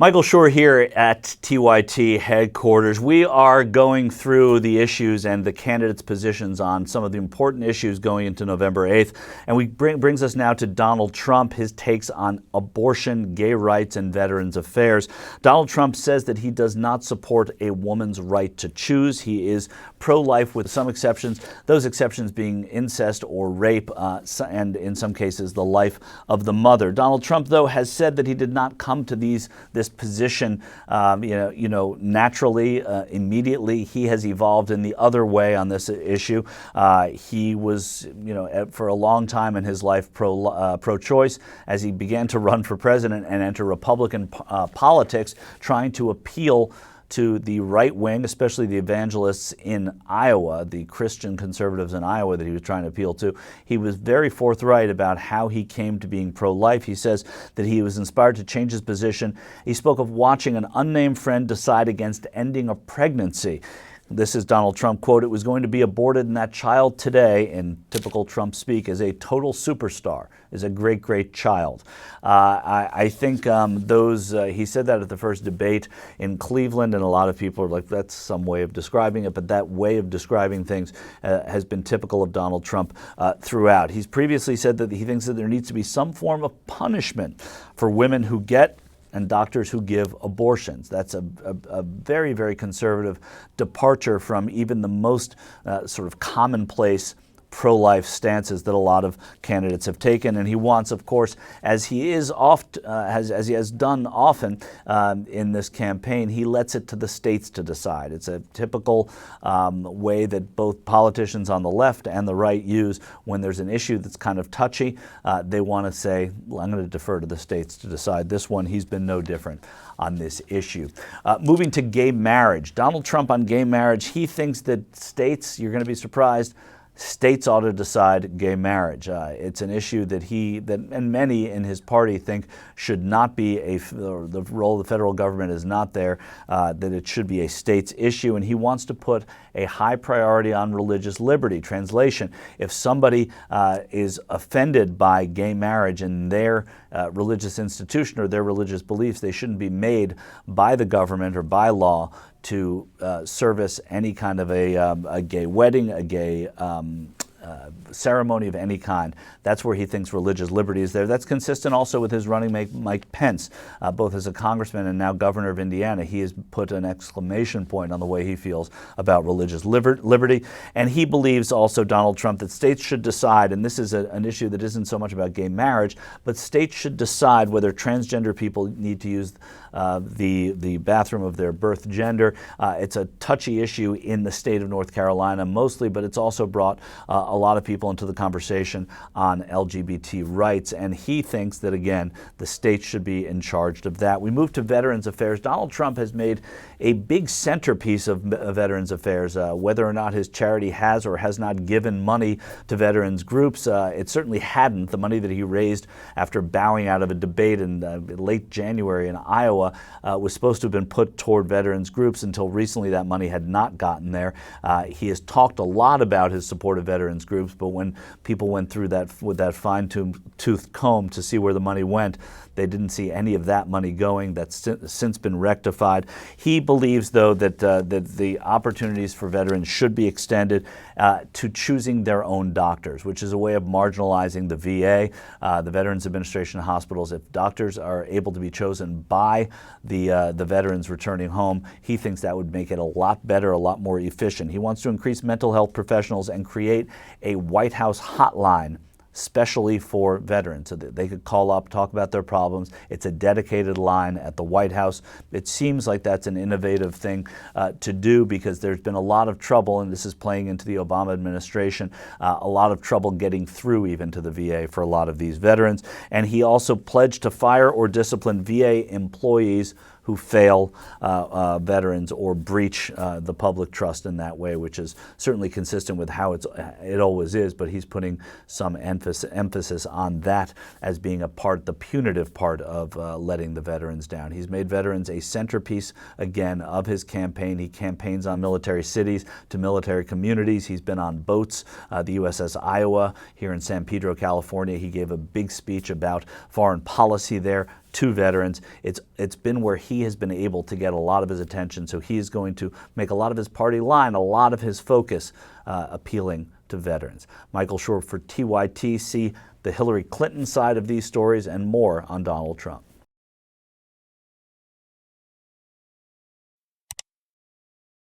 Michael Schur here at TYT headquarters. We are going through the issues and the candidates' positions on some of the important issues going into November 8th. And we brings us now to Donald Trump, his takes on abortion, gay rights, and Veterans Affairs. Donald Trump says that he does not support a woman's right to choose. He is pro-life with some exceptions, those exceptions being incest or rape, and in some cases the life of the mother. Donald Trump, though, has said that he did not come to this position, naturally, immediately. He has evolved in the other way on this issue. He was, for a long time in his life pro-choice. As he began to run for president and enter Republican politics, trying to appeal to the right wing, especially the evangelists in Iowa, the Christian conservatives in Iowa that he was trying to appeal to. He was very forthright about how he came to being pro-life. He says that he was inspired to change his position. He spoke of watching an unnamed friend decide against ending a pregnancy. This is Donald Trump, quote, "It was going to be aborted, and that child today," in typical Trump speak, "is a total superstar, is a great, great child." I think he said that at the first debate in Cleveland, and a lot of people are like, that's some way of describing it, but that way of describing things has been typical of Donald Trump throughout. He's previously said that he thinks that there needs to be some form of punishment for women who get and doctors who give abortions. That's a very, very conservative departure from even the most sort of commonplace pro-life stances that a lot of candidates have taken. And he wants, of course, as he has done often in this campaign, he lets it to the states to decide. It's a typical way that both politicians on the left and the right use when there's an issue that's kind of touchy. They want to say, well, I'm going to defer to the states to decide. This one, he's been no different on this issue. Moving to gay marriage. Donald Trump on gay marriage, he thinks that states, you're going to be surprised, states ought to decide gay marriage. It's an issue that and many in his party think should not be the role of the federal government is not there, that it should be a state's issue, and he wants to put a high priority on religious liberty. Translation, if somebody is offended by gay marriage in their religious institution or their religious beliefs, they shouldn't be made by the government or by law to service any kind of a gay wedding, a gay ceremony of any kind. That's where he thinks religious liberty is there. That's consistent also with his running mate, Mike Pence, both as a congressman and now governor of Indiana. He has put an exclamation point on the way he feels about religious liberty. And he believes also, Donald Trump, that states should decide, and this is an issue that isn't so much about gay marriage, but states should decide whether transgender people need to use the bathroom of their birth gender. It's a touchy issue in the state of North Carolina mostly, but it's also brought a lot of people into the conversation on LGBT rights, and he thinks that, again, the states should be in charge of that. We move to Veterans Affairs. Donald Trump has made a big centerpiece of Veterans Affairs, whether or not his charity has or has not given money to veterans groups. It certainly hadn't. The money that he raised after bowing out of a debate in late January in Iowa was supposed to have been put toward veterans groups. Until recently, that money had not gotten there. He has talked a lot about his support of veterans groups, but when people went through that with that fine-toothed comb to see where the money went, they didn't see any of that money going. That's since been rectified. He believes, though, that the opportunities for veterans should be extended to choosing their own doctors, which is a way of marginalizing the VA, the Veterans Administration hospitals. If doctors are able to be chosen by the veterans returning home, he thinks that would make it a lot better, a lot more efficient. He wants to increase mental health professionals and create a White House hotline specially for veterans, so that they could call up, talk about their problems. It's a dedicated line at the White House. It seems like that's an innovative thing to do, because there's been a lot of trouble, and this is playing into the Obama administration, a lot of trouble getting through even to the VA for a lot of these veterans. And he also pledged to fire or discipline VA employees who fail veterans or breach the public trust in that way, which is certainly consistent with how it always is, but he's putting some emphasis on that as being the punitive part of letting the veterans down. He's made veterans a centerpiece, again, of his campaign. He campaigns on military cities to military communities. He's been on boats, the USS Iowa here in San Pedro, California. He gave a big speech about foreign policy there, to veterans. It's been where he has been able to get a lot of his attention, so he is going to make a lot of his party line, a lot of his focus appealing to veterans. Michael Shore for TYT. See the Hillary Clinton side of these stories and more on Donald Trump.